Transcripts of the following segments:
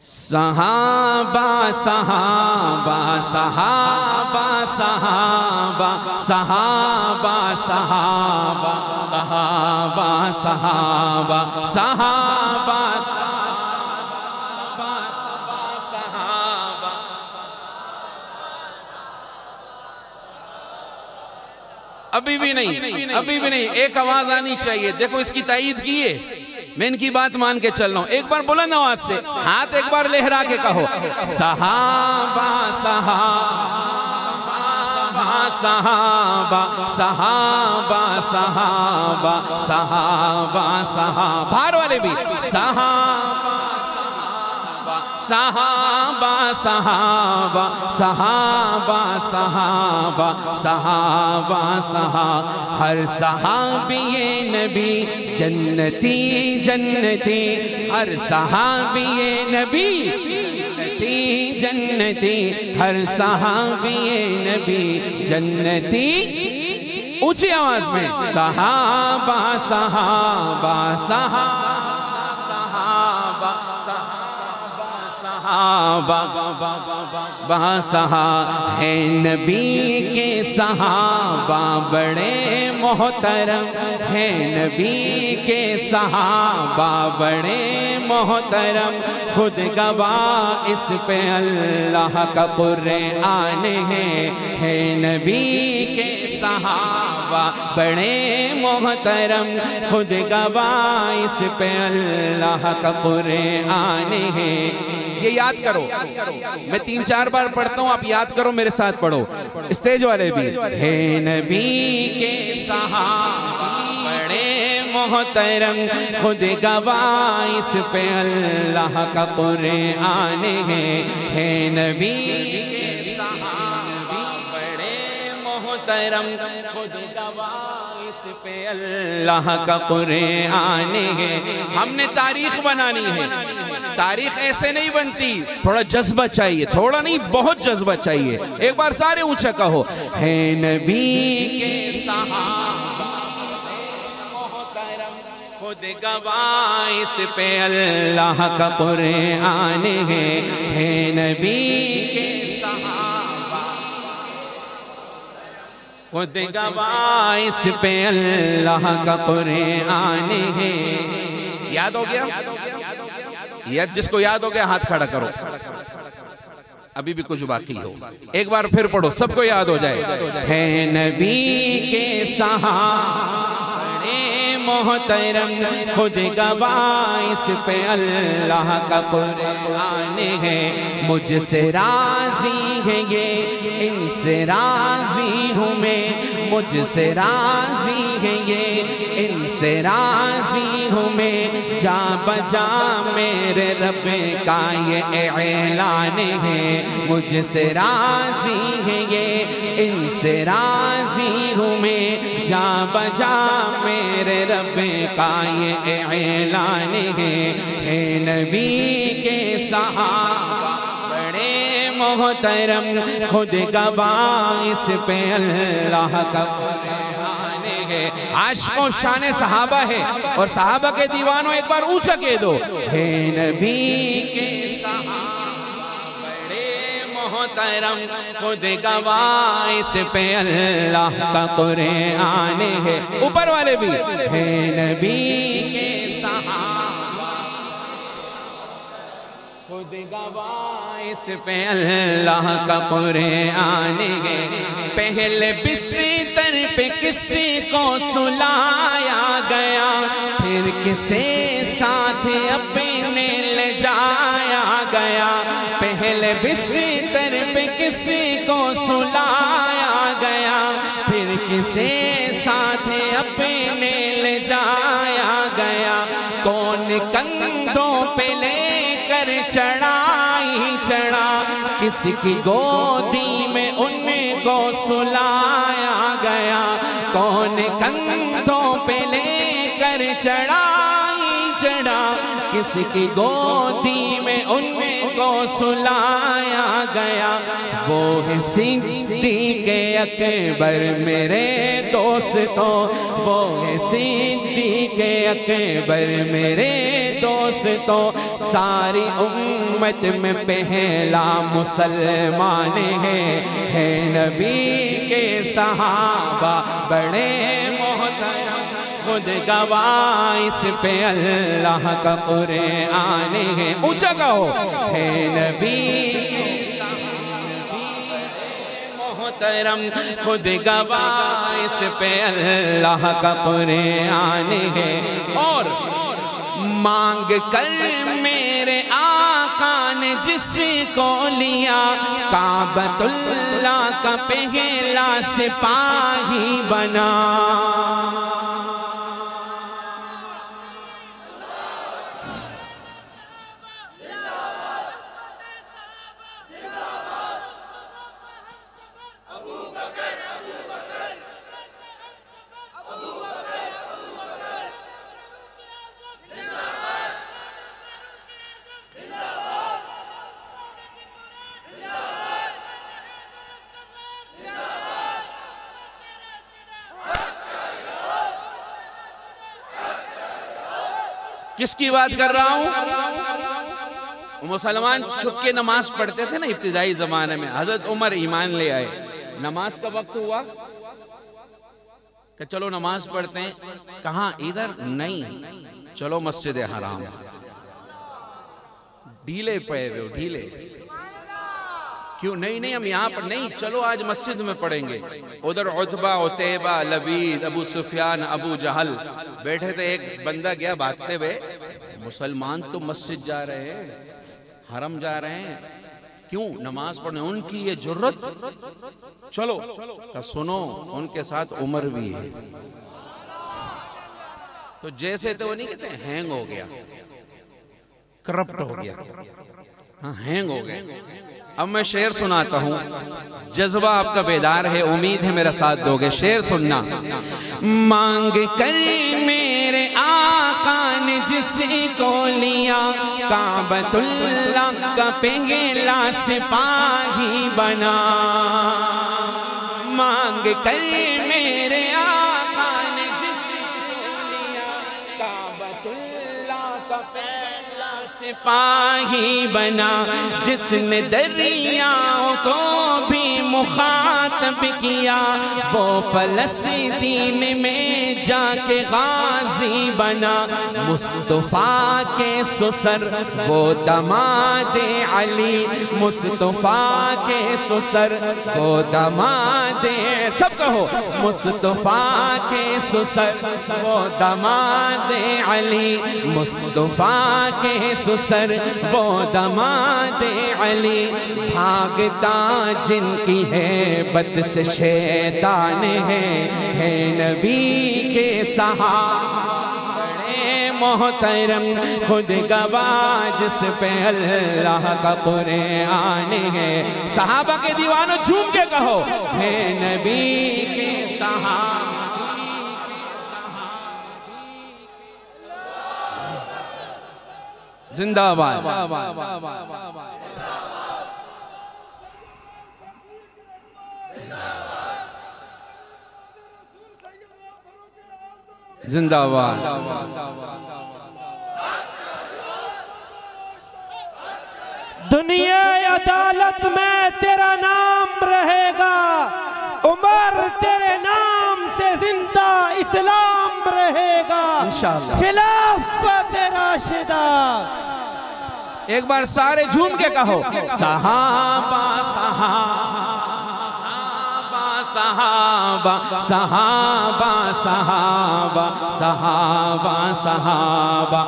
صحابہ صحابہ صحابہ صحابہ صحابہ صحابہ صحابہ صحابہ صحابہ صحابہ ابھی بھی نہیں ایک آواز آنی چاہیے. دیکھو اس کی تائید کیے, میں ان کی بات مان کے چل رہا ہوں. ایک بار بلند آواز سے ہاتھ ایک بار لہرا کے کہو صحابہ صحابہ صحابہ صحابہ صحابہ صحابہ صحابہ بھار والے بھی صحابہ صحابہ صحابہ صحابہ صحابہ صحابہ صحابہ ہر صحابی نبی جنتی جنتی, ہر صحابی نبی جنتی جنتی, ہر صحابی نبی جنتی. اونچی آواز میں صحابہ صحابہ صحابہ صحابہ صحابہ ہے نبی کے صحابہ بڑے محترم, ہے نبی کے صحابہ بڑے محترم, خود گواہ اس پہ اللہ کا قرآن ہے نبی کے صحابہ بڑے محترم, خود گواہ اس پہ اللہ کا قرآن ہے. یہ یاد کرو, میں 3-4 بار پڑھتا ہوں, آپ یاد کرو میرے ساتھ پڑھو. اسٹیج والے بھی ہے نبی کے صحابہ بڑے محترم, خود گواہ اس پہ اللہ کا قرآن ہے نبی کے صحابہ بڑے محترم, خود گواہ اس پہ اللہ کا قرآن ہے. ہم نے تاریخ بنانی ہے, تاریخ ایسے نہیں بنتی, تھوڑا جذبہ چاہیے, تھوڑا نہیں بہت جذبہ چاہیے. ایک بار سارے اونچا کہو ہے نبی کے صحابہ محترم, خود گواہ اس پہ اللہ کا قرآن ہے نبی کے صحابہ خود گواہ اس پہ اللہ کا قرآن ہے. یاد ہو گیا؟ جس کو یاد ہو گیا ہاتھ کھڑا کرو, ابھی بھی کچھ باقی ہو. ایک بار پھر پڑھو, سب کو یاد ہو جائے. ہے نبی کے صحابہ محترم, خود گواہ اس پہ اللہ کا قرآن ہے. مجھ سے راضی ہے یہ, ان سے راضی ہوں میں, مجھ سے راضی ہے یہ, ان سے راضی ہوں میں, جا بجا میرے رب کا یہ اعلان ہے. مجھ سے راضی ہے یہ, ان سے راضی ہوں میں, جا بجا میرے رب کا یہ اعلان ہے. ہے نبی کے صحابہ بڑے محترم, خود گواہ اس پہ اللہ کا قرآن ہے. عاشق و شان صحابہ ہے, اور صحابہ کے دیوانوں ایک بار اونچا کہہ دو ہے نبی کے صحابہ بڑے محترم, خود گواہ اس پہ اللہ کا قرآن ہے. اوپر والے بھی ہے نبی کے صحابہ خود گواہ اس پہ اللہ کا قرآن ہے. پہلے بستر پہ کسی کو سلایا گیا, پھر کسی ساتھ اپنے لے جایا گیا. پہلے بستر پہ کسی کو سلایا گیا, پھر کسی ساتھ اپنے لے جایا گیا. کون کندھوں پہ لے کر چڑھائی چڑھا, کسی کی گودی میں ان کو سلایا گیا. کون کندھوں پہ لے کر چڑھائی چڑھا, کسی کی گودی میں ان کو سلایا گیا، وہ ہے صدیق اکبر میرے دوستوں، وہ ہے صدیق اکبر میرے دوستوں، ساری امت میں پہلا مسلمان ہے نبی کے صحابہ بڑے محترم، خود گواہ اس پہ اللہ کا قرآن ہے، اونچا کہو ہے نبی محترم، خود گواہ اس پہ اللہ کا قرآن ہے۔ اور مانگ کر میرے آقا نے جس کو لیا، کعبۃ اللہ کا پہلا سپاہی بنا، کس کی بات کر رہا ہوں؟ مسلمان چھپ کے نماز پڑھتے تھے نا ابتدائی زمانے میں، حضرت عمر ایمان لے آئے، نماز کا وقت ہوا کہ چلو نماز پڑھتے ہیں، کہاں ادھر نہیں، چلو مسجد حرام، ڈھیلے پڑے ہوئے ڈھیلے، کیوں نہیں ہم یہاں پر نہیں، چلو آج مسجد میں پڑھیں گے۔ ادھر عتبہ عتیبہ لبید ابو سفیان ابو جہل بیٹھے تھے، ایک بندہ گیا بھاگتے ہوئے، مسلمان تو مسجد جا رہے ہیں، حرم جا رہے ہیں، کیوں نماز پڑھنے، ان کی یہ جرت، چلو تو سنو ان کے ساتھ عمر بھی ہے، تو جیسے تو وہ نہیں کہتے ہینگ ہو گیا، کرپٹ ہو گیا، ہاں ہینگ ہو گئے۔ اب میں شعر سناتا ہوں، جذبہ آپ کا بیدار ہے، امید ہے میرا ساتھ دو گے، شعر سننا۔ مانگ کر میرے آقا نے جس کو لیا، کعبۃ اللہ کا پہلا سپاہی بنا، مانگ کر میرے آقا نے جس کو لیا، کعبۃ اللہ کا پہلا سپاہی بنا، جس نے دریاؤں کو بھی مخاطب کیا، وہ فلسطین میں جا کے غازی بنا، مصطفیٰ کے سسر وہ داماد علی، مصطفیٰ کے سسر وہ داماد، سب کہو مصطفیٰ کے سسر وہ داماد علی، مصطفیٰ کے سسر وہ داماد علی، بھاگتا جن کی ہیبت سے شیطان ہے نبی کے صحابہ بڑے محترم، خود گواہ جس پہ اللہ کا قرآن ہے، صحابہ کے دیوانوں جھوم کے کہو ہے نبی کے صحابہ، زندہ باد، زندہ باد۔ دنیا عدالت میں تیرا نام رہے گا، عمر تیرے نام سے زندہ اسلام رہے گا، انشاءاللہ خلافت راشدہ۔ ایک بار سارے جھوم کے کہو صحابہ صحابہ صحابہ صحابہ صحابہ صحابہ صحابہ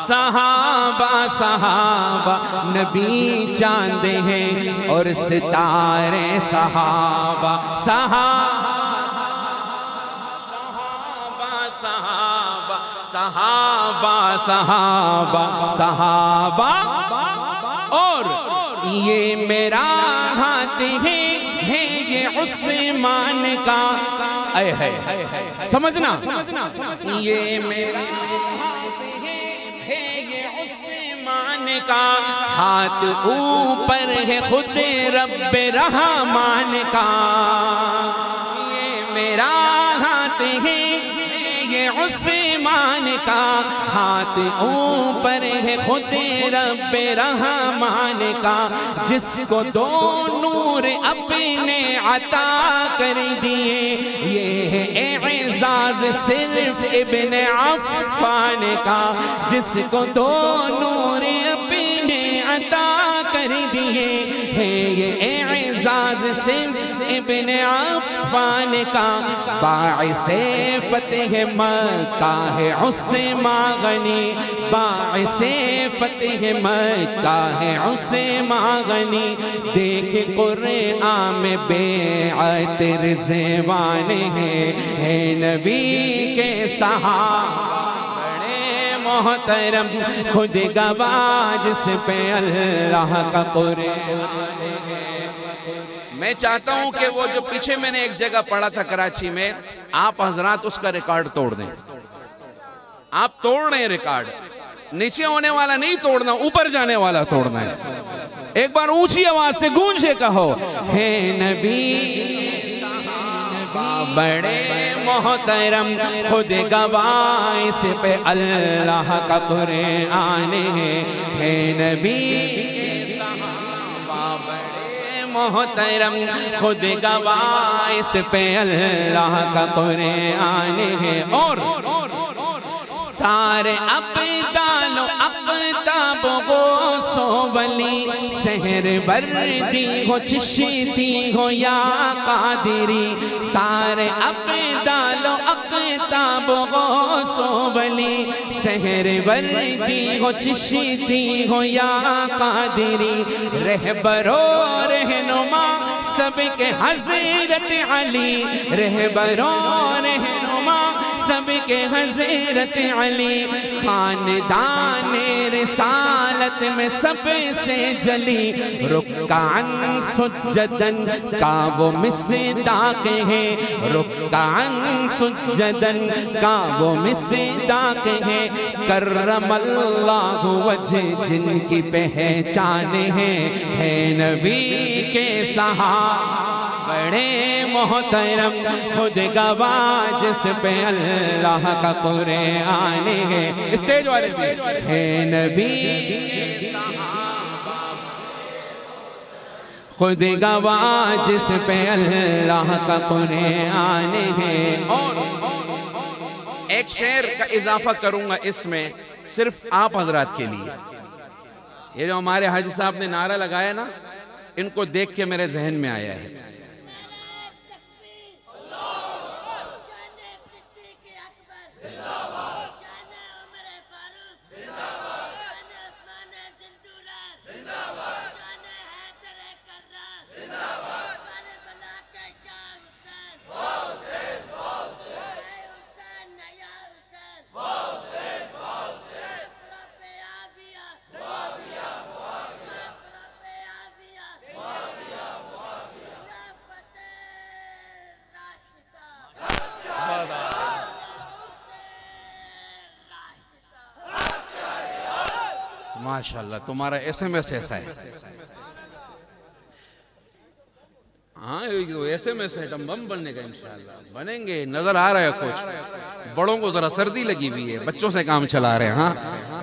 صحابہ صحابہ، نبی چاند ہیں اور ستارے صحابہ، صحابہ صحابہ صحابہ صحابہ، اور یہ میرا ہاتھ ہے یہ عثمان کا، اے ہے سمجھنا، یہ میرا ہاتھ ہے یہ عثمان کا، ہاتھ اوپر ہے خود رب رحمان کا، یہ میرا ہاتھ ہے یہ عثمان کا، ہاتھ اوپر ہے خود رب رحمان کا، جس کو دو نور اپنے عطا کر دیے، یہ ہے اعزاز صرف ابن عفان کا، جس کو دو نور اپنے عطا کر دیے، ہے یہ اعزاز صرف ابن عفان کا، باعث فتح مکہ ہے عثمان غنی، باعث فتح مکہ ہے عثمان غنی، دیکھ قرآن میں بیعت رضوان ہے نبی کے صحابہ بڑے محترم، خود گواہ جس پہ اللہ کا قرآن ہے۔ میں چاہتا ہوں کہ وہ جو پیچھے میں نے ایک جگہ پڑھا تھا کراچی میں، آپ حضرات اس کا ریکارڈ توڑ دیں، آپ توڑ رہے ہیں ریکارڈ، نیچے ہونے والا نہیں توڑنا، اوپر جانے والا توڑنا ہے۔ ایک بار اونچی آواز سے گونجے کہو، ہے نبی صحابہ بڑے محترم، خود گواہ اس پہ اللہ کا قرآن ہے نبی صحابہ بڑے محترم، خود گواہ اس پہ اللہ کا قرآن ہے۔ اور سارے ابدال و اقتاب غوث و ولی، سحر بردی ہو چشتی ہو یا قادری، سارے ابدال و اقتاب غوث و ولی، سحر بردی ہو چشتی ہو یا قادری، رہبر و رہنما سب کے حضرت علی، رہبر و رہنما سب کے حضرت علی، خاندان رسالت میں سب سے جلی، رکعن سجدن کا وہ مصداق ہے، رکعن سجدن کا وہ مصداق ہے، کرم اللہ وجہ جن کی پہچان ہے نبی کے صحابہ بڑے محترم، خود گواہ جس پہ اللہ کا قرآن ہے، اسٹیج والے بھی ہے نبی صحابہ، خود گواہ جس پہ اللہ کا قرآن ہے۔ اور ایک شعر کا اضافہ کروں گا اس میں، صرف آپ حضرات کے لیے۔ یہ جو ہمارے حاجی صاحب نے نعرہ لگایا نا، ان کو دیکھ کے میرے ذہن میں آیا ہے۔ ماشاءاللہ تمہارا ایس ایم ایس ایسا ہے، ہاں ایس ایم ایس ایٹم بم بننے کا انشاءاللہ بنیں گے، نظر آ رہا ہے کچھ، بڑوں کو ذرا سردی لگی ہوئی ہے، بچوں سے کام چلا رہے ہیں۔ ہاں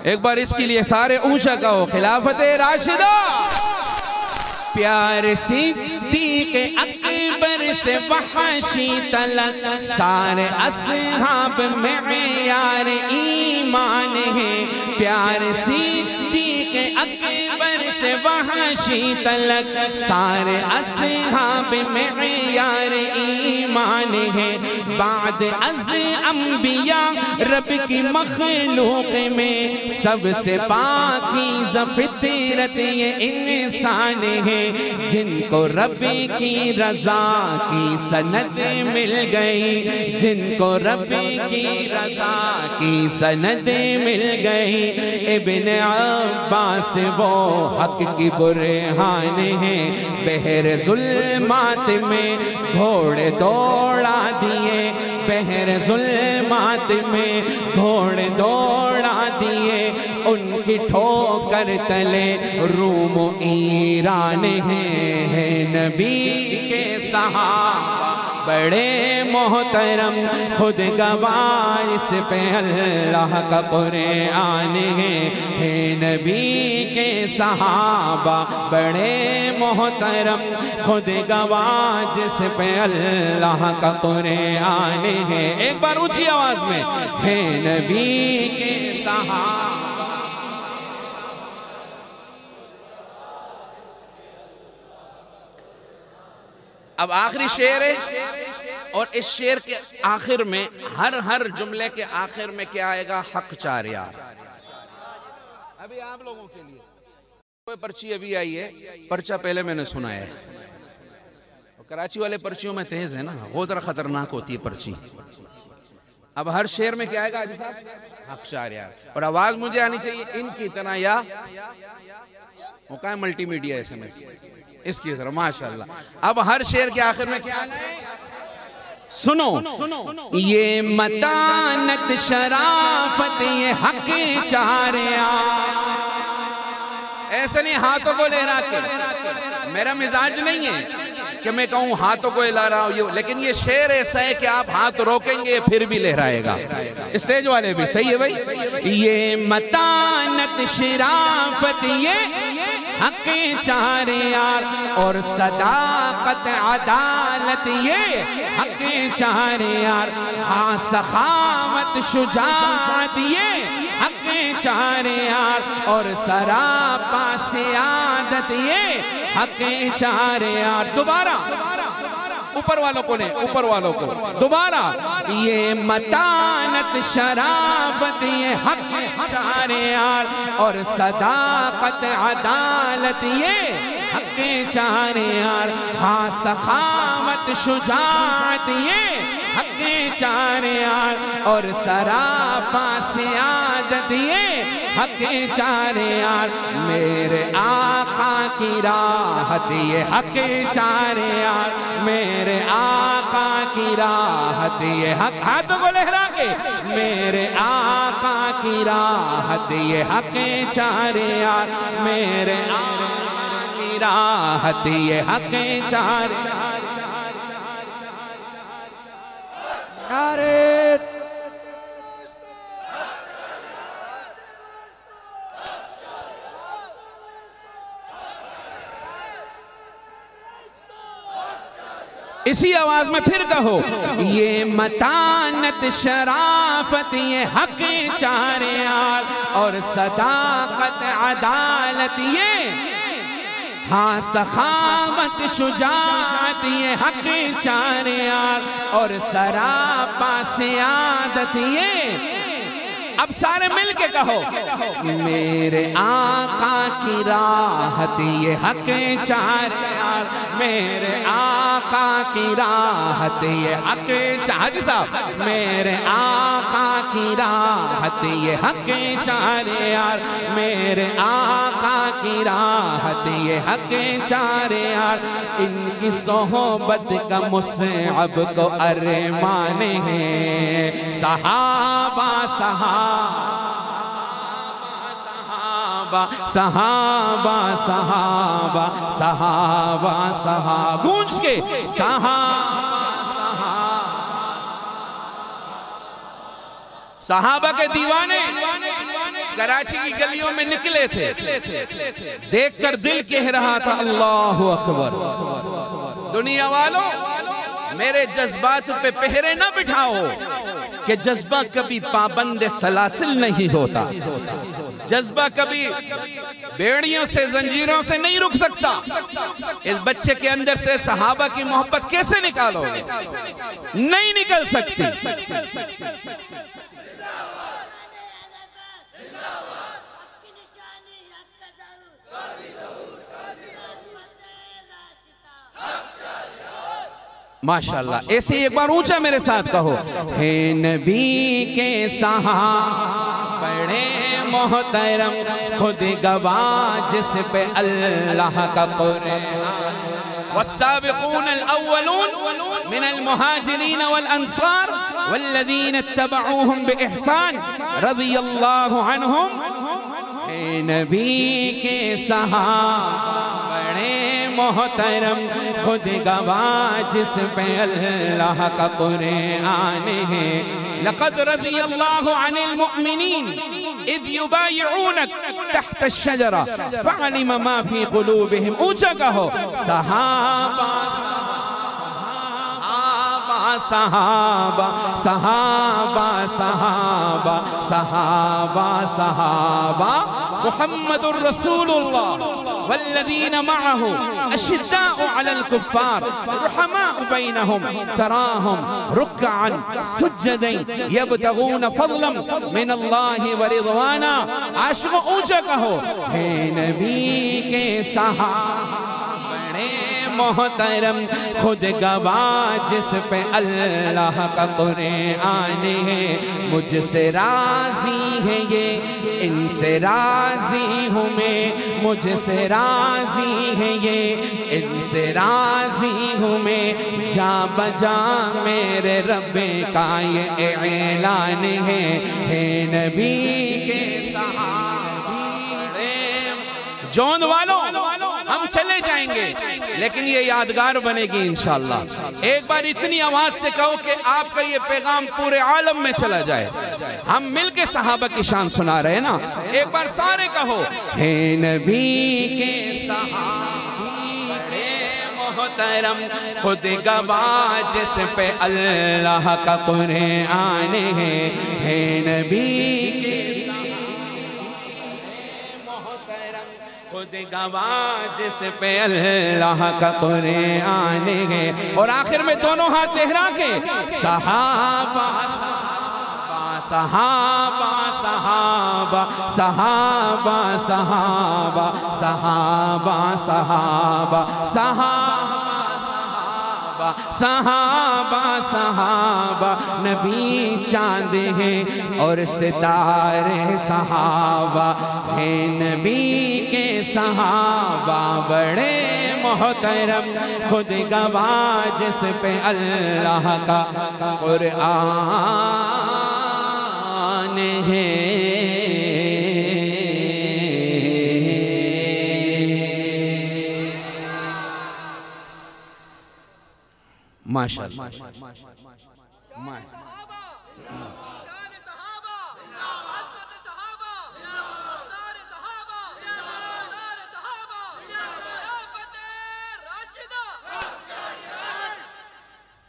ایک بار اس کے لیے سارے اونچا کہو، خلافت راشدہ، پیار صدیق اکبر سے وحشی تلک، سارے اصحاب معیار ایمان ہے، پیار صدیق اکبر سے وحشی تلک، سارے اصحاب معیار ایمان ہے، بعد از انبیاء رب کی مخلوق میں سب سے پاکیزہ فطرت یہ انسان ہے، جن کو رب کی رضا کی سند مل گئی، جن کو رب کی رضا کی سند مل گئی، ابن عباس وہ حق کی برہان ہے، بحر ظلمات میں گھوڑے دوڑا دیے، پہر ظلمات میں گھوڑے دوڑا دیے، ان کی ٹھوکر تلے روم و ایران ہے نبی کے صحابہ بڑے محترم، خود گواہ اس پہ اللہ کا قرآن ہے نبی کے صحابہ بڑے محترم، خود گواہ جس پہ اللہ کا قرآن ہے۔ ایک بار اونچی آواز میں، ہے نبی کے صحابہ۔ اب آخری شعر ہے، اور اس شعر کے آخر میں ہر جملے کے آخر میں کیا آئے گا؟ حق چار یار۔ ابھی آپ لوگوں کے لیے کوئی پرچی ابھی آئی ہے، پرچہ پہلے میں نے سنا ہے، کراچی والے پرچیوں میں تیز ہے نا، وہ ذرا خطرناک ہوتی ہے پرچی۔ اب ہر شعر میں کیا آئے گا آج صاحب؟ حق چار یار، اور آواز مجھے آنی چاہیے ان کی طرح، یا وہ کہاں ہے multimedia S M S, اس کی طرح ماشاءاللہ۔ اب ہر شعر کے آخر میں کیا آنا ہے؟ سنو، یہ متانت شرافت یہ حق چار یار۔ ایسے نہیں ہاتھوں کو لہرا کے، میرا مزاج نہیں ہے کہ میں کہوں ہاتھوں کو لہرا رہا ہوں، لیکن یہ شعر ایسا ہے کہ آپ ہاتھ روکیں گے پھر بھی لہرائے گا۔ اسٹیج والے بھی صحیح ہے بھائی۔ یہ متانت شرافت یہ حق چار یار، اور صداقت عدالت یہ حق چار یار، ہاں سخاوت شجاعت یہ حق چار یار، اور سراپا سعادت یہ حق چار یار۔ دوبارہ اوپر والوں کو نہیں، اوپر والوں کو دوبارہ، یہ متانت شرافت یہ حق چار یار، اور صداقت عدالت یہ حق چار یار، ہاں سخاوت شجاعت یہ حق چار یار، اور سراپا سعادت یہ حق چار یار، میرے آقا کی راحت یہ حق چار یار، میرے آقا کی راحت یہ حق، ہاتھوں کو لہرا کے، میرے آقا کی راحت یہ حق چار یار، میرے آقا کی راحت یہ حق چار یار۔ نعرے اسی آواز میں پھر کہو، یہ متانت شرافت یہ حق چار یار، اور صداقت عدالت یہ ہاں سخاوت شجاعت یہ حق چار یار، اور سراپا سعادت یہ۔ اب سارے مل کے کہو، میرے آقا کی راحت یہ حق چار یار، میرے آقا کی راحت یہ حق چار، حاجی صاحب، میرے آقا کی راحت یہ حق چار یار، میرے آقا کی راحت یہ حق چار یار، ان کی صحبت کا مصعب کو ارمان ہے، صحابہ صحابہ صحابہ صحابہ صحابہ صحابہ، گونج کے صحابہ کے دیوانے کراچی کی گلیوں میں نکلے تھے، دیکھ کر دل کہہ رہا تھا اللہ اکبر۔ دنیا والوں، میرے جذبات پہ پہرے نہ بٹھاؤ، کہ جذبہ کبھی پابند سلاسل نہیں ہوتا، جذبہ کبھی بیڑیوں سے زنجیروں سے نہیں رک سکتا۔ اس بچے کے اندر سے صحابہ کی محبت کیسے نکالو گے؟ نہیں نکل سکتی۔ ماشاءاللہ، ایسے ایک بار اونچا میرے ساتھ کہو، ہے نبی کے صحابہ بڑے محترم، خود گواہ جس پہ اللہ کا قرآن، والسابقون الاولون من المهاجرين والأنصار والذين اتبعوهم بإحسان رضي الله عنهم. اے نبی کے صحابہ بڑے محترم خود گواہ جس پہ اللہ کا قرآن ہے. لقد رضی اللہ عن المؤمنین اذ یبایعونک تحت الشجرہ فعلم ما فی قلوبہم. اونچا کہو صحابہ صحابہ صحابہ صحابہ صحابہ صحابہ محمد الرسول اللہ والذین معه اشداء على الكفار رحماء بینہم تراہم رکعا سجدا یبتغون فضلا من اللہ ورضوانا. عاشق اونچا کہو ہے نبی کے صحابہ بڑے محترم خود گواہ جس پہ اللہ کا قرآن ہے. مجھ سے راضی ہے یہ ان سے راضی ہوں میں. مجھ سے راضی ہے یہ ان سے راضی ہوں میں. جا بجا میرے رب کا یہ اعلان ہے نبی کے صحابہ. جون والوں ہم چلے جائیں گے لیکن یہ یادگار بنے گی انشاءاللہ. ایک بار اتنی آواز سے کہو کہ آپ کا یہ پیغام پورے عالم میں چلا جائے. ہم مل کے صحابہ کی شان سنا رہے ہیں نا. ایک بار سارے کہو ہے نبی کے صحابہ بڑے محترم خود گواہ جس پہ اللہ کا قرآن ہے نبی کے خود گواہ جس پہ اللہ کا قرآن ہے. اور آخر میں دونوں ہاتھ لہرا کے صحابہ صحابہ صحابہ صحابہ صحابہ صحابہ صحابہ صحابہ صحابہ صحابہ. نبی چاند ہیں اور ستارے صحابہ ہیں نبی کے صحابہ بڑے محترم خود گواہ جس پہ اللہ کا قرآن ہے. ماشاءاللہ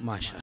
ماشاءاللہ.